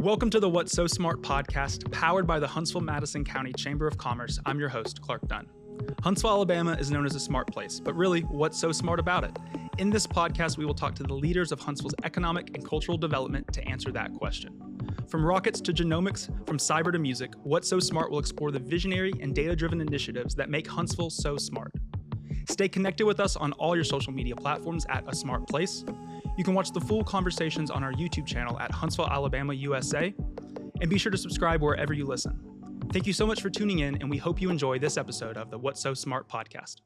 Welcome to the What's So Smart podcast, powered by the Huntsville Madison County Chamber of Commerce. I'm your host, Clark Dunn. Huntsville, Alabama is known as a smart place, but really, what's so smart about it? In this podcast, we will talk to the leaders of Huntsville's economic and cultural development to answer that question. From rockets to genomics, from cyber to music, What's So Smart will explore the visionary and data-driven initiatives that make Huntsville so smart. Stay connected with us on all your social media platforms at A Smart Place. You can watch the full conversations on our YouTube channel at Huntsville, Alabama, USA, and be sure to subscribe wherever you listen. Thank you so much for tuning in, and we hope you enjoy this episode of the What's So Smart podcast.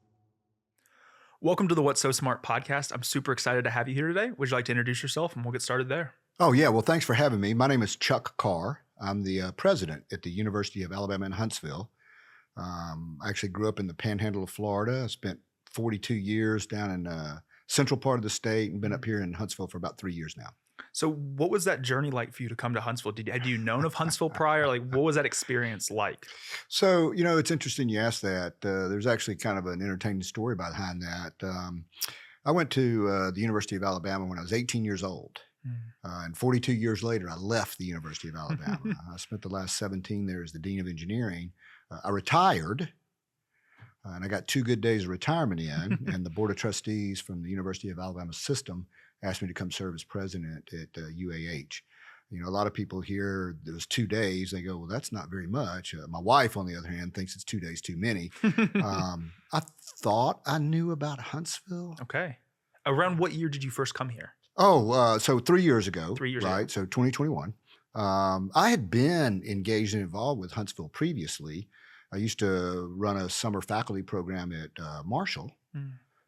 Welcome to the What's So Smart podcast. I'm super excited to have you here today. Would you like to introduce yourself, and we'll get started there? Oh, yeah. Well, thanks for having me. My name is Chuck Karr. I'm the president at the University of Alabama in Huntsville. I actually grew up in the panhandle of Florida. I spent 42 years down in central part of the state and been up here in Huntsville for about 3 years now. So what was that journey like for you to come to Huntsville? Had you known of Huntsville prior? What was that experience like? So, it's interesting you asked that. There's actually kind of an entertaining story behind that. I went to the University of Alabama when I was 18 years old. And 42 years later, I left the University of Alabama. I spent the last 17 there as the Dean of Engineering. I retired. And I got 2 good days of retirement in, and the Board of Trustees from the University of Alabama system asked me to come serve as president at UAH. A lot of people hear there was 2 days. They go, well, that's not very much. My wife, on the other hand, thinks it's 2 days too many. I thought I knew about Huntsville. Okay. Around what year did you first come here? So 3 years ago. 3 years right? ago. So 2021. I had been engaged and involved with Huntsville previously. I used to run a summer faculty program at Marshall.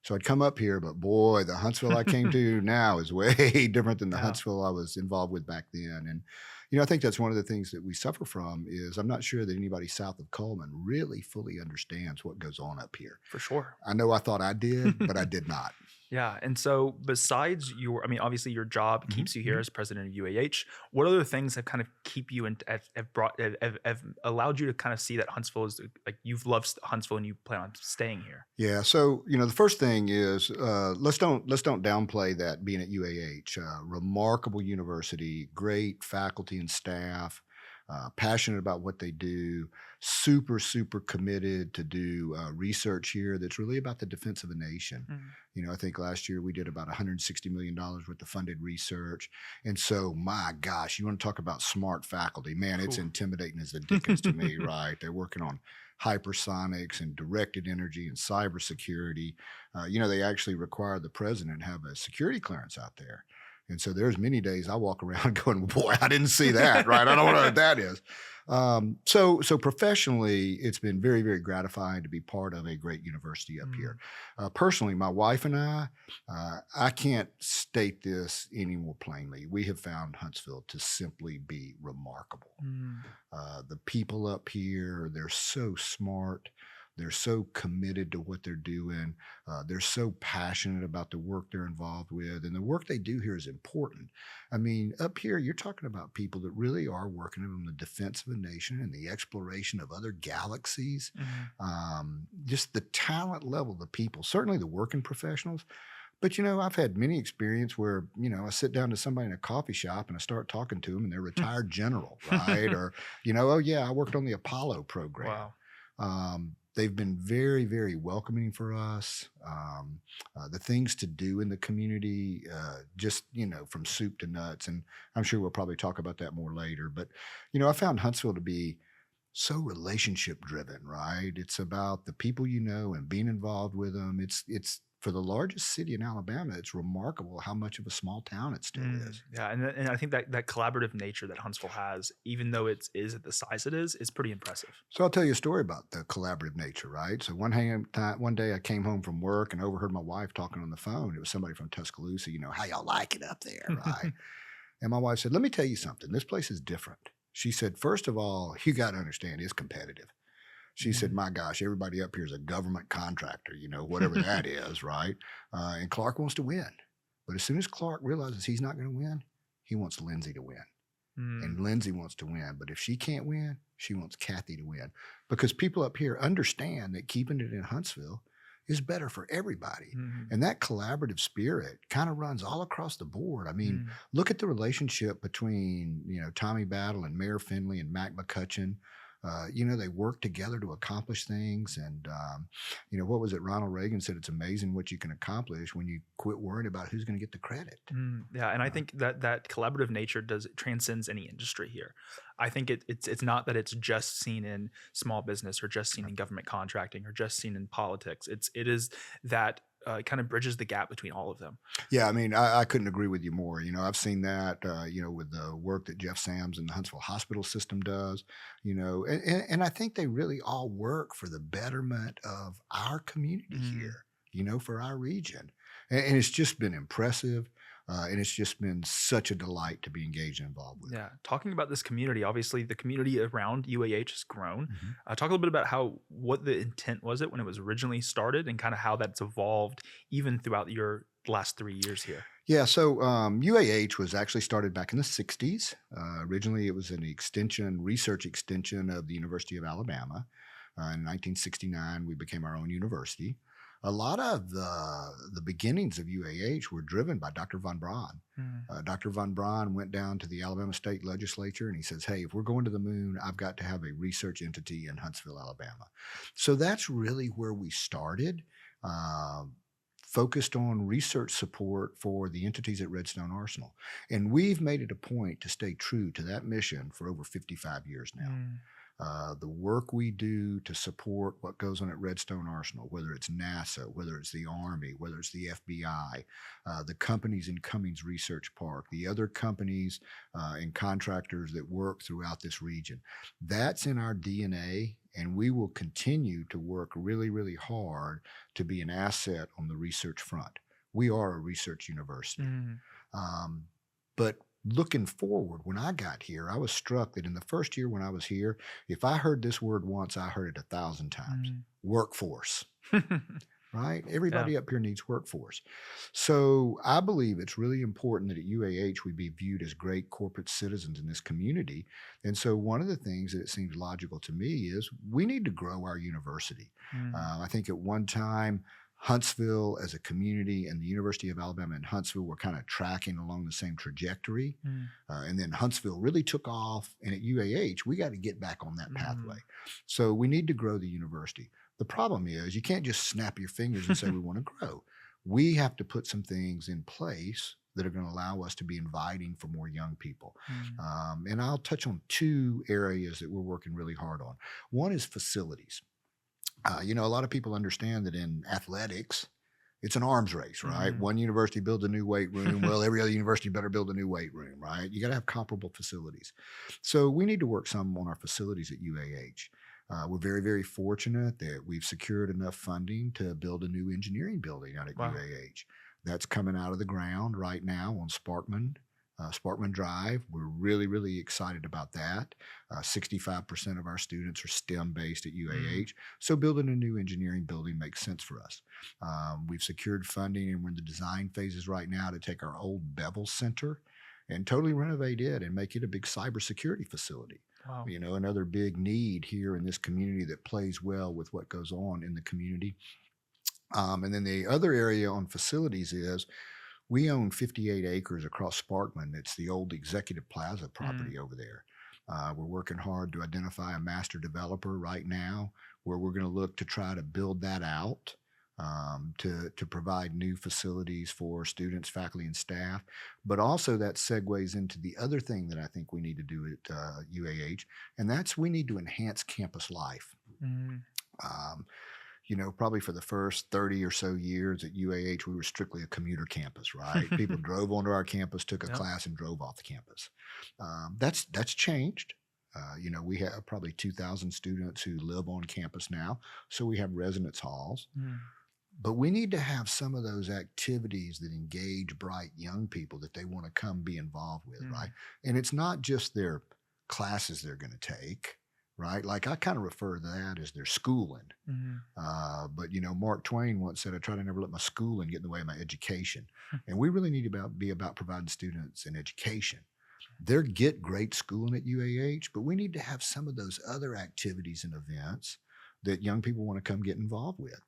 So I'd come up here, but boy, the Huntsville I came to now is way different than the Huntsville I was involved with back then. And, I think that's one of the things that we suffer from is I'm not sure that anybody south of Coleman really fully understands what goes on up here. For sure. I know I thought I did, but I did not. Yeah. And so besides obviously your job keeps you here as president of UAH. What other things have kind of keep you and have allowed you to kind of see that Huntsville is like you've loved Huntsville and you plan on staying here? Yeah. So, the first thing is let's don't downplay that being at UAH, remarkable university, great faculty and staff, passionate about what they do, super, super committed to do research here that's really about the defense of a nation. I think last year we did about $160 million worth of funded research. And so, my gosh, you want to talk about smart faculty. Man, it's intimidating as the dickens to me, right? They're working on hypersonics and directed energy and cybersecurity. They actually require the president to have a security clearance out there. And so there's many days I walk around going, boy, I didn't see that, right? I don't know what that is. So professionally, it's been very, very gratifying to be part of a great university up here. Personally, my wife and I can't state this any more plainly. We have found Huntsville to simply be remarkable. The people up here, they're so smart. They're so committed to what they're doing. They're so passionate about the work they're involved with. And the work they do here is important. I mean, up here, you're talking about people that really are working on the defense of a nation and the exploration of other galaxies. Just the talent level of the people, certainly the working professionals. But, I've had many experience where, I sit down to somebody in a coffee shop and I start talking to them and they're retired general, right? Or, oh, yeah, I worked on the Apollo program. Wow. They've been very, very welcoming for us. The things to do in the community, just, from soup to nuts. And I'm sure we'll probably talk about that more later. But, I found Huntsville to be so relationship driven, right? It's about the people and being involved with them. It's for the largest city in Alabama, it's remarkable how much of a small town it still is. Yeah, and I think that collaborative nature that Huntsville has, even though it is at the size it is pretty impressive. So I'll tell you a story about the collaborative nature, right? So one day I came home from work and overheard my wife talking on the phone. It was somebody from Tuscaloosa, how y'all like it up there, right? And my wife said, let me tell you something. This place is different. She said, first of all, you got to understand it's competitive. She said, my gosh, everybody up here is a government contractor, whatever that is, right? And Clark wants to win. But as soon as Clark realizes he's not going to win, he wants Lindsay to win. And Lindsay wants to win. But if she can't win, she wants Kathy to win. Because people up here understand that keeping it in Huntsville is better for everybody. Mhm. And that collaborative spirit kind of runs all across the board. I mean, Mm. look at the relationship between, Tommy Battle and Mayor Finley and Mac McCutcheon. They work together to accomplish things. And, what was it? Ronald Reagan said, it's amazing what you can accomplish when you quit worrying about who's going to get the credit. Yeah, and I Uh, think that collaborative nature transcends any industry here. I think it's not that it's just seen in small business or just seen in government contracting or just seen in politics. It is that kind of bridges the gap between all of them. Yeah, I mean, I couldn't agree with you more. I've seen that, with the work that Jeff Sams and the Huntsville Hospital System does, and I think they really all work for the betterment of our community Mm. here, for our region. And it's just been impressive. And it's just been such a delight to be engaged and involved with. Yeah, talking about this community, obviously the community around UAH has grown. Mhm. Talk a little bit about what the intent was it when it was originally started, and kind of how that's evolved even throughout your last 3 years here. Yeah, so UAH was actually started back in the 60s. Originally, it was an research extension of the University of Alabama. In 1969, we became our own university. A lot of the beginnings of UAH were driven by Dr. Von Braun. Mm. Dr. Von Braun went down to the Alabama State Legislature and he says, hey, if we're going to the moon, I've got to have a research entity in Huntsville, Alabama. So that's really where we started. Focused on research support for the entities at Redstone Arsenal. And we've made it a point to stay true to that mission for over 55 years now. Mm. The work we do to support what goes on at Redstone Arsenal, whether it's NASA, whether it's the Army, whether it's the FBI, the companies in Cummings Research Park, the other companies and contractors that work throughout this region, that's in our DNA. And we will continue to work really, really hard to be an asset on the research front. We are a research university. Mm. But looking forward, when I got here, I was struck that in the first year when I was here, if I heard this word once, I heard it 1,000 times. Workforce, right? Everybody up here needs workforce. So I believe it's really important that at UAH we be viewed as great corporate citizens in this community. And so one of the things that it seems logical to me is we need to grow our university. Mm. I think at one time, Huntsville as a community and the University of Alabama and Huntsville were kind of tracking along the same trajectory. Mm. And then Huntsville really took off. And at UAH, we got to get back on that Mm. pathway. So we need to grow the university. The problem is you can't just snap your fingers and say we want to grow. We have to put some things in place that are going to allow us to be inviting for more young people. Mm. And I'll touch on two areas that we're working really hard on. One is facilities. A lot of people understand that in athletics, it's an arms race, right? Mhm. One university builds a new weight room. Well, every other university better build a new weight room, right? You got to have comparable facilities. So we need to work some on our facilities at UAH. We're very, very fortunate that we've secured enough funding to build a new engineering building out at Wow. UAH. That's coming out of the ground right now on Sparkman Drive. We're really, really excited about that. 65% of our students are STEM-based at UAH. So building a new engineering building makes sense for us. We've secured funding and we're in the design phases right now to take our old Bevel Center and totally renovate it and make it a big cybersecurity facility. Wow. Another big need here in this community that plays well with what goes on in the community. And then the other area on facilities is we own 58 acres across Sparkman. It's the old Executive Plaza property over there. We're working hard to identify a master developer right now where we're going to look to try to build that out to provide new facilities for students, faculty, and staff. But also that segues into the other thing that I think we need to do at UAH, and that's we need to enhance campus life. Mm. Probably for the first 30 or so years at UAH, we were strictly a commuter campus, right? People drove onto our campus, took a class, and drove off the campus. That's changed. We have probably 2,000 students who live on campus now, so we have residence halls. Mm. But we need to have some of those activities that engage bright young people that they want to come be involved with, right? And it's not just their classes they're going to take, right? Like I kind of refer to that as their schooling. But Mark Twain once said, I try to never let my schooling get in the way of my education. And we really need to be about providing students an education. They get great schooling at UAH, but we need to have some of those other activities and events that young people want to come get involved with.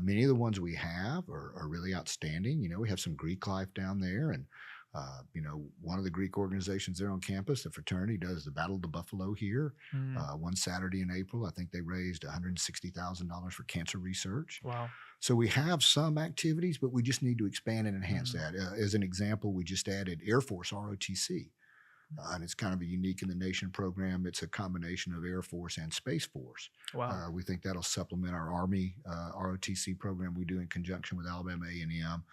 Many of the ones we have are really outstanding. We have some Greek life down there, and one of the Greek organizations there on campus, the fraternity, does the Battle of the Buffalo here. One Saturday in April, I think they raised $160,000 for cancer research. Wow. So we have some activities, but we just need to expand and enhance that. As an example, we just added Air Force ROTC. And it's kind of a unique in the nation program. It's a combination of Air Force and Space Force. Wow. We think that'll supplement our Army ROTC program we do in conjunction with Alabama A&M.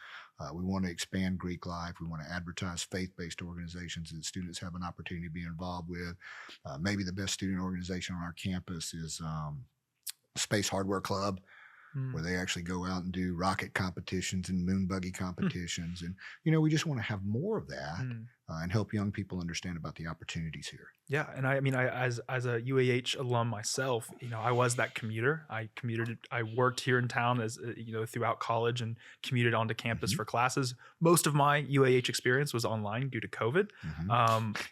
We want to expand Greek life. We want to advertise faith-based organizations that students have an opportunity to be involved with. Maybe the best student organization on our campus is Space Hardware Club, where they actually go out and do rocket competitions and moon buggy competitions. And, we just want to have more of that and help young people understand about the opportunities here. Yeah. And I as a UAH alum myself, I was that commuter. I worked here in town as, throughout college and commuted onto campus for classes. Most of my UAH experience was online due to COVID.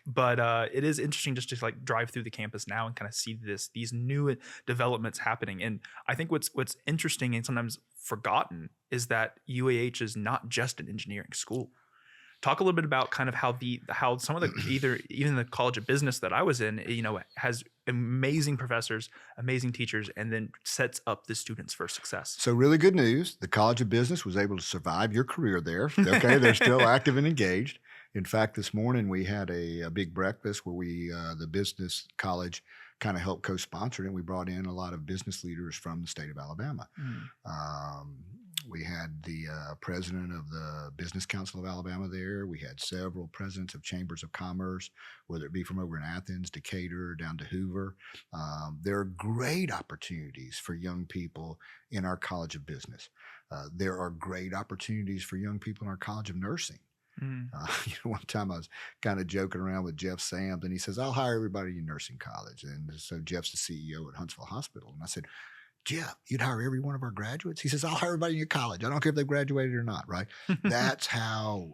But it is interesting just to drive through the campus now and kind of see these new developments happening. And I think what's interesting and sometimes forgotten is that UAH is not just an engineering school. Talk a little bit about kind of how some of the even the College of Business that I was in, has amazing professors, amazing teachers, and then sets up the students for success. So really good news. The College of Business was able to survive your career there. Okay, they're still active and engaged. In fact, this morning we had a big breakfast where the business college kind of helped co-sponsor it, and we brought in a lot of business leaders from the state of Alabama. We had the president of the Business Council of Alabama there. We had several presidents of chambers of commerce, whether it be from over in Athens, Decatur, down to Hoover. There are great opportunities for young people in our College of Business. There are great opportunities for young people in our College of Nursing. One time I was kind of joking around with Jeff Sams, and he says, "I'll hire everybody in nursing college." And so Jeff's the CEO at Huntsville Hospital. And I said, "Jeff, you'd hire every one of our graduates?" He says, "I'll hire everybody in your college. I don't care if they've graduated or not," right? That's how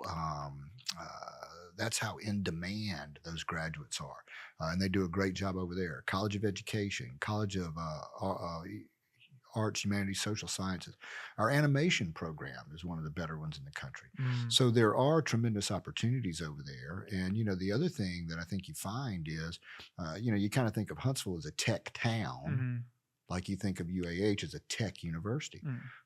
in demand those graduates are. And they do a great job over there. College of Education, College of Arts, Humanities, Social Sciences. Our animation program is one of the better ones in the country. So there are tremendous opportunities over there. And, the other thing that I think you find is, you kind of think of Huntsville as a tech town. Like you think of UAH as a tech university.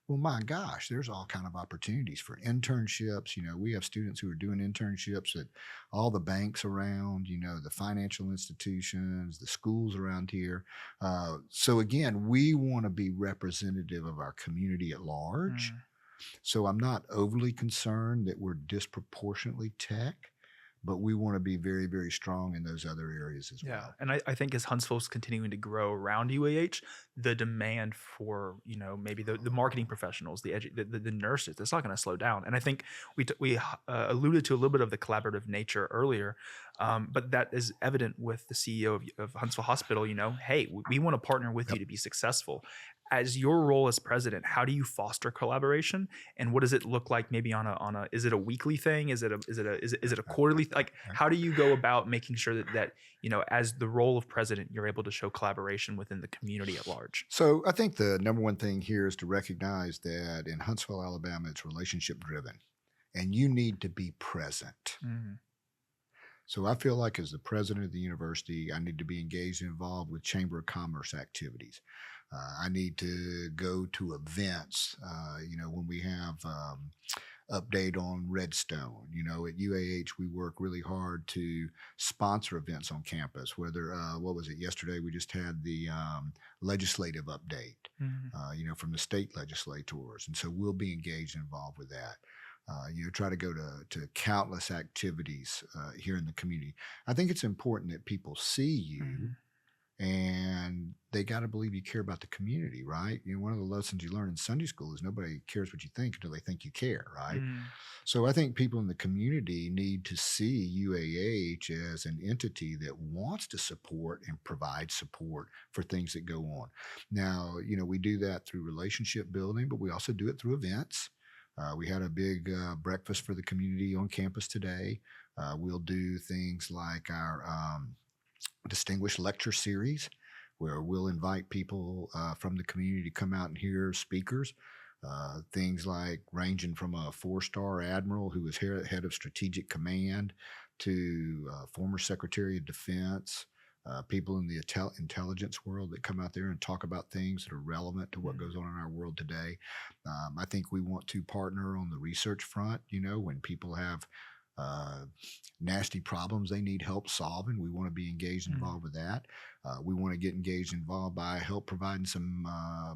Well, my gosh, there's all kind of opportunities for internships. We have students who are doing internships at all the banks around, the financial institutions, the schools around here. So again, we want to be representative of our community at large. So I'm not overly concerned that we're disproportionately tech, but we want to be very, very strong in those other areas as well. And I think as Huntsville's continuing to grow around UAH, the demand for, maybe the marketing professionals, the nurses, it's not going to slow down. And I think we alluded to a little bit of the collaborative nature earlier, but that is evident with the CEO of Huntsville Hospital. Hey, we want to partner with you to be successful. As your role as president, how do you foster collaboration, and what does it look like? Maybe on a is it a weekly thing? Is it a quarterly? How do you go about making sure that as the role of president, you're able to show collaboration within the community at large? So I think the number one thing here is to recognize that in Huntsville, Alabama, it's relationship driven, and you need to be present. So I feel like as the president of the university, I need to be engaged and involved with Chamber of Commerce activities. I need to go to events, when we have update on Redstone. At UAH, we work really hard to sponsor events on campus, whether, what was it, yesterday we just had the legislative update, from the state legislators. And so we'll be engaged and involved with that. Try to go to countless activities here in the community. I think it's important that people see you and they got to believe you care about the community, right? One of the lessons you learn in Sunday school is nobody cares what you think until they think you care, right? So I think people in the community need to see UAH as an entity that wants to support and provide support for things that go on. Now, we do that through relationship building, but we also do it through events. We had a big breakfast for the community on campus today. We'll do things like our distinguished lecture series, where we'll invite people from the community to come out and hear speakers. Things like ranging from a 4-star admiral who was head of strategic command to former Secretary of Defense, people in the intelligence world that come out there and talk about things that are relevant to what goes on in our world today. I think we want to partner on the research front. When people have nasty problems they need help solving, we want to be engaged and involved with that. We want to get engaged and involved by help providing some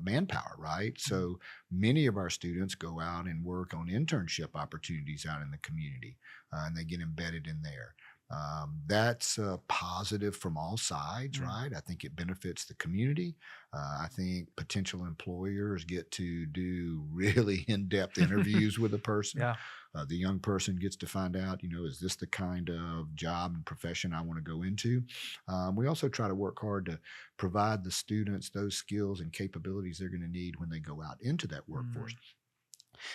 manpower, right? So many of our students go out and work on internship opportunities out in the community, and they get embedded in there. That's positive from all sides, right? I think it benefits the community. I think potential employers get to do really in-depth interviews with a person. Yeah. The young person gets to find out, is this the kind of job and profession I want to go into? We also try to work hard to provide the students those skills and capabilities they're going to need when they go out into that workforce.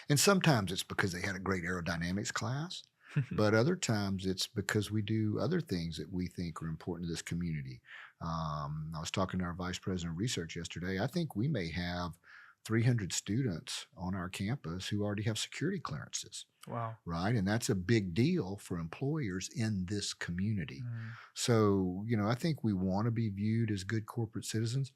And sometimes it's because they had a great aerodynamics class. But other times it's because we do other things that we think are important to this community. I was talking to our vice president of research yesterday. I think we may have 300 students on our campus who already have security clearances. Wow. Right. And that's a big deal for employers in this community. So, I think we want to be viewed as good corporate citizens.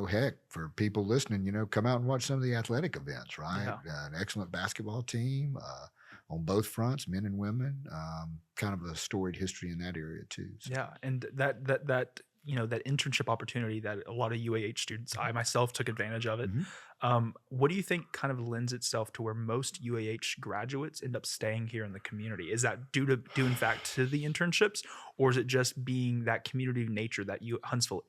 Heck, for people listening, come out and watch some of the athletic events, right? Yeah. An excellent basketball team, on both fronts, men and women, kind of a storied history in that area too. So. Yeah, and that internship opportunity that a lot of UAH students, I myself took advantage of it. What do you think kind of lends itself to where most UAH graduates end up staying here in the community? Is that due in fact to the internships, or is it just being that community nature that Huntsville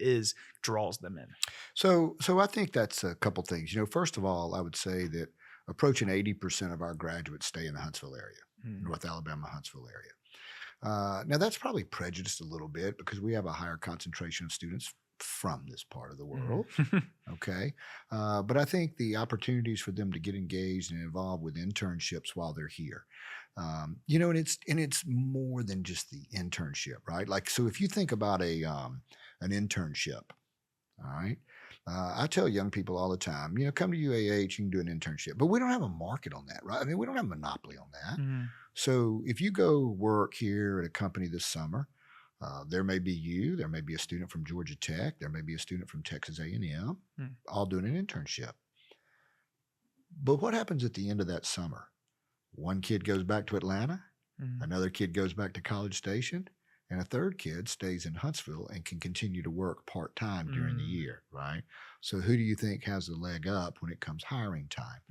draws them in? So I think that's a couple things. First of all, I would say that approaching 80% of our graduates stay in the Huntsville area, North Alabama, Huntsville area. Now, that's probably prejudiced a little bit because we have a higher concentration of students from this part of the world. Okay. But I think the opportunities for them to get engaged and involved with internships while they're here, and it's more than just the internship, right? Like, so if you think about an internship, all right, I tell young people all the time, come to UAH, you can do an internship, but we don't have a market on that, right? I mean, we don't have a monopoly on that. So if you go work here at a company this summer, there may be there may be a student from Georgia Tech, there may be a student from Texas A&M, all doing an internship. But what happens at the end of that summer? One kid goes back to Atlanta, another kid goes back to College Station, and a third kid stays in Huntsville and can continue to work part-time during the year, right? So who do you think has the leg up when it comes hiring time?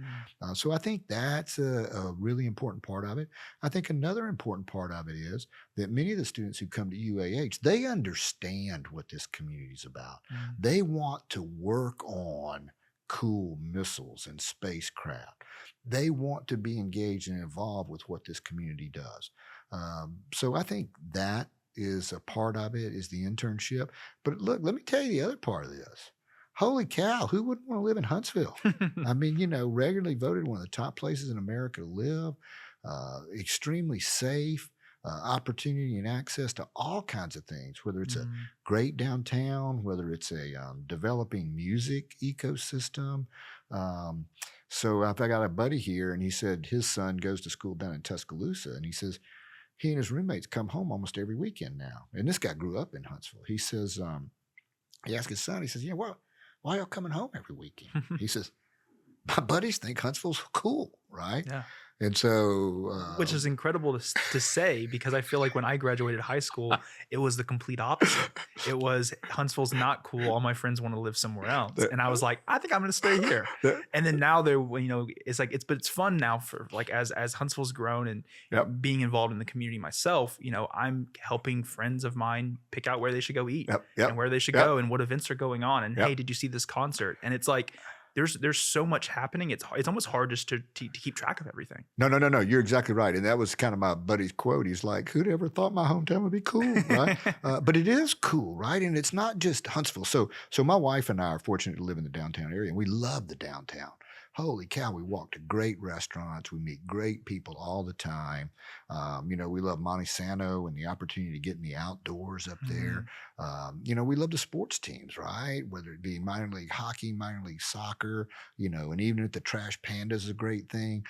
So I think that's a really important part of it. I think another important part of it is that many of the students who come to UAH, they understand what this community is about. They want to work on cool missiles and spacecraft. They want to be engaged and involved with what this community does. So I think that is a part of it, is the internship. But look, let me tell you the other part of this. Holy cow, who wouldn't want to live in Huntsville? I mean, regularly voted one of the top places in America to live, extremely safe, opportunity and access to all kinds of things, whether it's a great downtown, whether it's a developing music ecosystem. So I got a buddy here, and he said his son goes to school down in Tuscaloosa, and he says he and his roommates come home almost every weekend now. And this guy grew up in Huntsville. He says, he asked his son, he says, why y'all coming home every weekend? He says, my buddies think Huntsville's cool, right? Yeah. And so, which is incredible to say, because I feel like when I graduated high school, it was the complete opposite. It was Huntsville's not cool. All my friends want to live somewhere else, and I was like, I think I'm going to stay here. And then now it's like it's fun now for like as Huntsville's grown and being involved in the community myself. I'm helping friends of mine pick out where they should go eat and where they should go and what events are going on. And hey, did you see this concert? And it's like, there's so much happening. It's almost hard just to keep track of everything. No. You're exactly right. And that was kind of my buddy's quote. He's like, who'd ever thought my hometown would be cool, right? But it is cool, right? And it's not just Huntsville. So my wife and I are fortunate to live in the downtown area, and we love the downtown. holy cow, we walk to great restaurants. We meet great people all the time. We love Monsanto and the opportunity to get in the outdoors up there. We love the sports teams, right? Whether it be minor league hockey, minor league soccer, and even at the Trash Pandas is a great thing.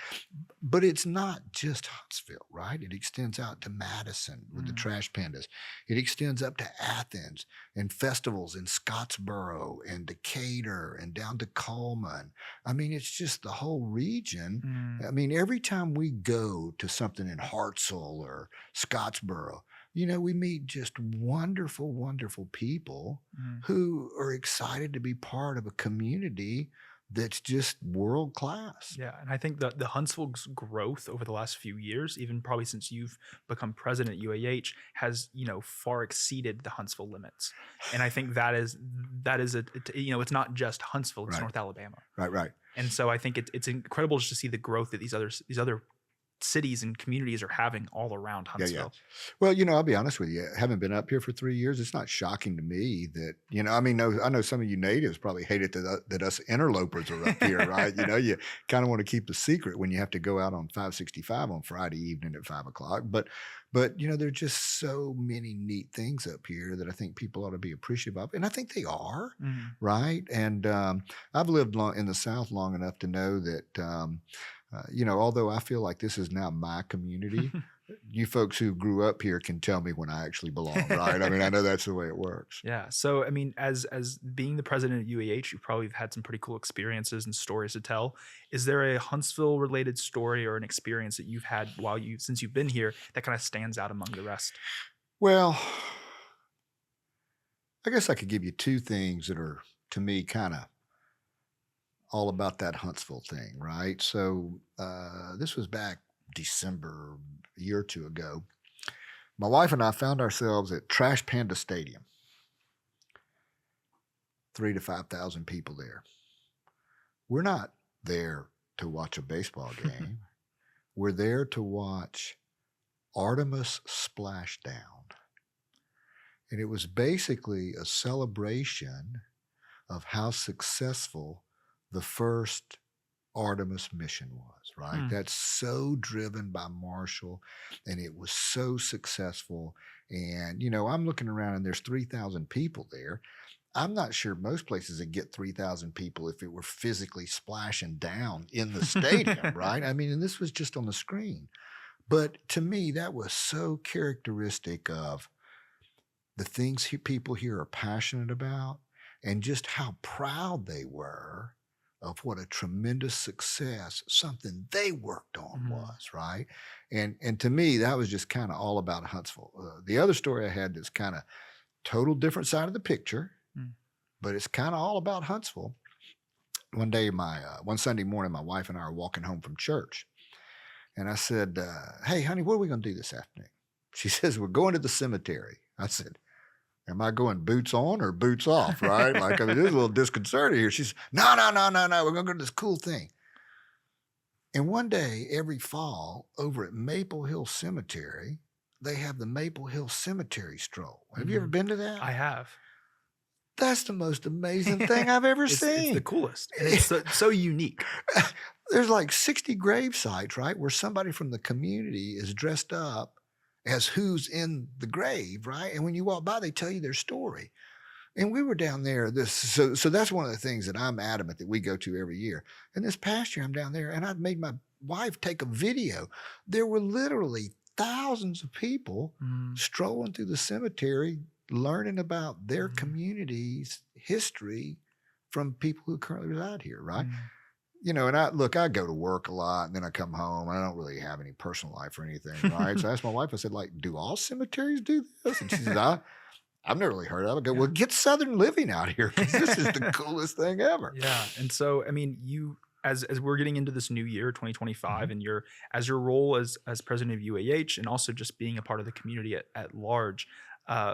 But it's not just Huntsville, right? It extends out to Madison with the Trash Pandas. It extends up to Athens and festivals in Scottsboro and Decatur and down to Coleman. I mean, it's just the whole region. I mean, every time we go to something in Hartselle or Scottsboro, we meet just wonderful, wonderful people who are excited to be part of a community that's just world class. Yeah, and I think that the Huntsville's growth over the last few years, even probably since you've become president at UAH, has far exceeded the Huntsville limits. And I think that is it's not just Huntsville; it's Right. North Alabama. Right. And so I think it's incredible just to see the growth that these other cities and communities are having all around Huntsville. Well, I'll be honest with you. Having been up here for 3 years, it's not shocking to me that, I know some of you natives probably hate it that us interlopers are up here, right? You kind of want to keep the secret when you have to go out on 565 on Friday evening at 5 o'clock. But there's just so many neat things up here that I think people ought to be appreciative of. And I think they are, right? And I've lived in the South long enough to know that, although I feel like this is now my community, you folks who grew up here can tell me when I actually belong, right? I mean, I know that's the way it works. Yeah. So, I mean, as being the president of UAH, you probably have had some pretty cool experiences and stories to tell. Is there a Huntsville related story or an experience that you've had since you've been here that kind of stands out among the rest? Well, I guess I could give you two things that are, to me, kind of all about that Huntsville thing, right? So this was back December, a year or two ago. My wife and I found ourselves at Trash Panda Stadium. 3,000 to 5,000 people there. We're not there to watch a baseball game. We're there to watch Artemis splash down. And it was basically a celebration of how successful the first Artemis mission was, right? That's so driven by Marshall, and it was so successful. And, I'm looking around and there's 3,000 people there. I'm not sure most places would get 3,000 people if it were physically splashing down in the stadium, right? I mean, and this was just on the screen. But to me, that was so characteristic of the things people here are passionate about and just how proud they were of what a tremendous success something they worked on was, right? And to me, that was just kind of all about Huntsville. The other story I had that's kind of total different side of the picture, but it's kind of all about Huntsville. One day, one Sunday morning, my wife and I are walking home from church. And I said, hey, honey, what are we going to do this afternoon? She says, we're going to the cemetery. I said, am I going boots on or boots off, right? Like, I mean, there's a little disconcerting here. She's, no, we're going to go to this cool thing. And one day, every fall, over at Maple Hill Cemetery, they have the Maple Hill Cemetery Stroll. Have you ever been to that? I have. That's the most amazing thing I've ever seen. It's the coolest. And it's so unique. There's like 60 grave sites, right, where somebody from the community is dressed up as who's in the grave, right? And when you walk by, they tell you their story. And we were down there. So that's one of the things that I'm adamant that we go to every year. And this past year, I'm down there, and I made my wife take a video. There were literally thousands of people strolling through the cemetery, learning about their community's history from people who currently reside here, right? And I go to work a lot and then I come home and I don't really have any personal life or anything, right? So I asked my wife, I said, like, do all cemeteries do this? And she said, I've never really heard of it. I go, well, get Southern Living out here because this is the coolest thing ever. Yeah. And so, I mean, you, as we're getting into this new year, 2025, and your role as president of UAH and also just being a part of the community at large,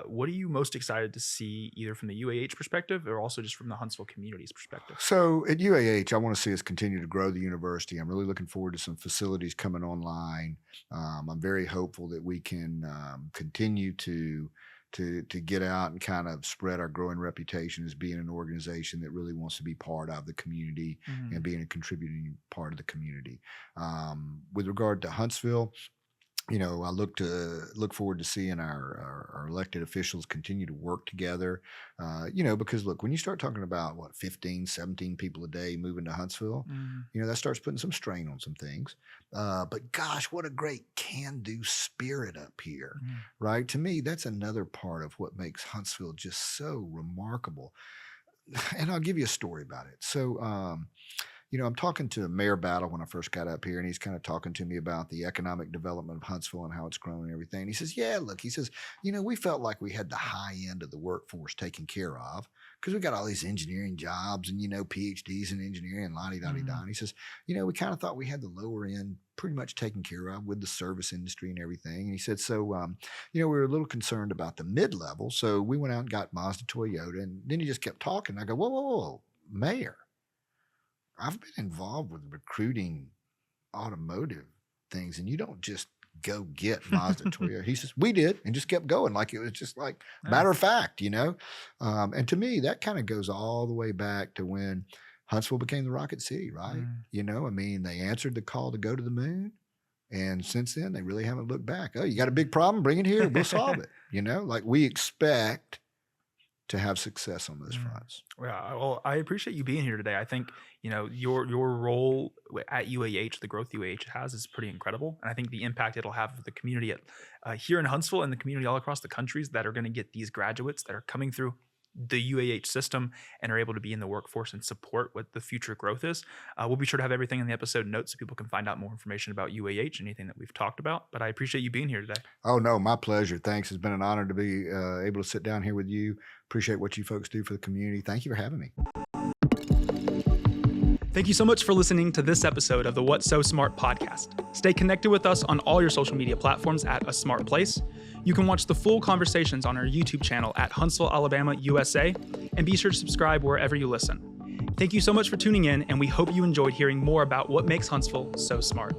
what are you most excited to see either from the UAH perspective or also just from the Huntsville community's perspective? So at UAH, I want to see us continue to grow the university. I'm really looking forward to some facilities coming online. I'm very hopeful that we can continue to to get out and kind of spread our growing reputation as being an organization that really wants to be part of the community and being a contributing part of the community. With regard to Huntsville, I look forward to seeing our elected officials continue to work together. Because look, when you start talking about 15, 17 people a day moving to Huntsville, that starts putting some strain on some things. But gosh, what a great can-do spirit up here, right? To me, that's another part of what makes Huntsville just so remarkable. And I'll give you a story about it. So, I'm talking to Mayor Battle when I first got up here, and he's kind of talking to me about the economic development of Huntsville and how it's grown and everything. And he says, yeah, look, he says, we felt like we had the high end of the workforce taken care of because we got all these engineering jobs and, PhDs in engineering and la-di-da-di-da. And he says, we kind of thought we had the lower end pretty much taken care of with the service industry and everything. And he said, so, we were a little concerned about the mid-level. So we went out and got Mazda Toyota. And then he just kept talking. I go, whoa, Mayor. I've been involved with recruiting automotive things, and you don't just go get Mazda Toyota. He says, we did, and just kept going. Like it was just like matter of fact, And to me, that kind of goes all the way back to when Huntsville became the Rocket City, right? They answered the call to go to the moon. And since then, they really haven't looked back. Oh, you got a big problem? Bring it here. We'll solve it. Like we expect to have success on those fronts. Yeah, well, I appreciate you being here today. I think, your role at UAH, the growth UAH has, is pretty incredible. And I think the impact it'll have for the community here in Huntsville and the community all across the country that are going to get these graduates that are coming through the UAH system and are able to be in the workforce and support what the future growth is. We'll be sure to have everything in the episode notes so people can find out more information about UAH, anything that we've talked about. But I appreciate you being here today. Oh, no, my pleasure. Thanks. It's been an honor to be able to sit down here with you. Appreciate what you folks do for the community. Thank you for having me. Thank you so much for listening to this episode of the What's So Smart podcast. Stay connected with us on all your social media platforms at A Smart Place. You can watch the full conversations on our YouTube channel at Huntsville, Alabama, USA, and be sure to subscribe wherever you listen. Thank you so much for tuning in, and we hope you enjoyed hearing more about what makes Huntsville so smart.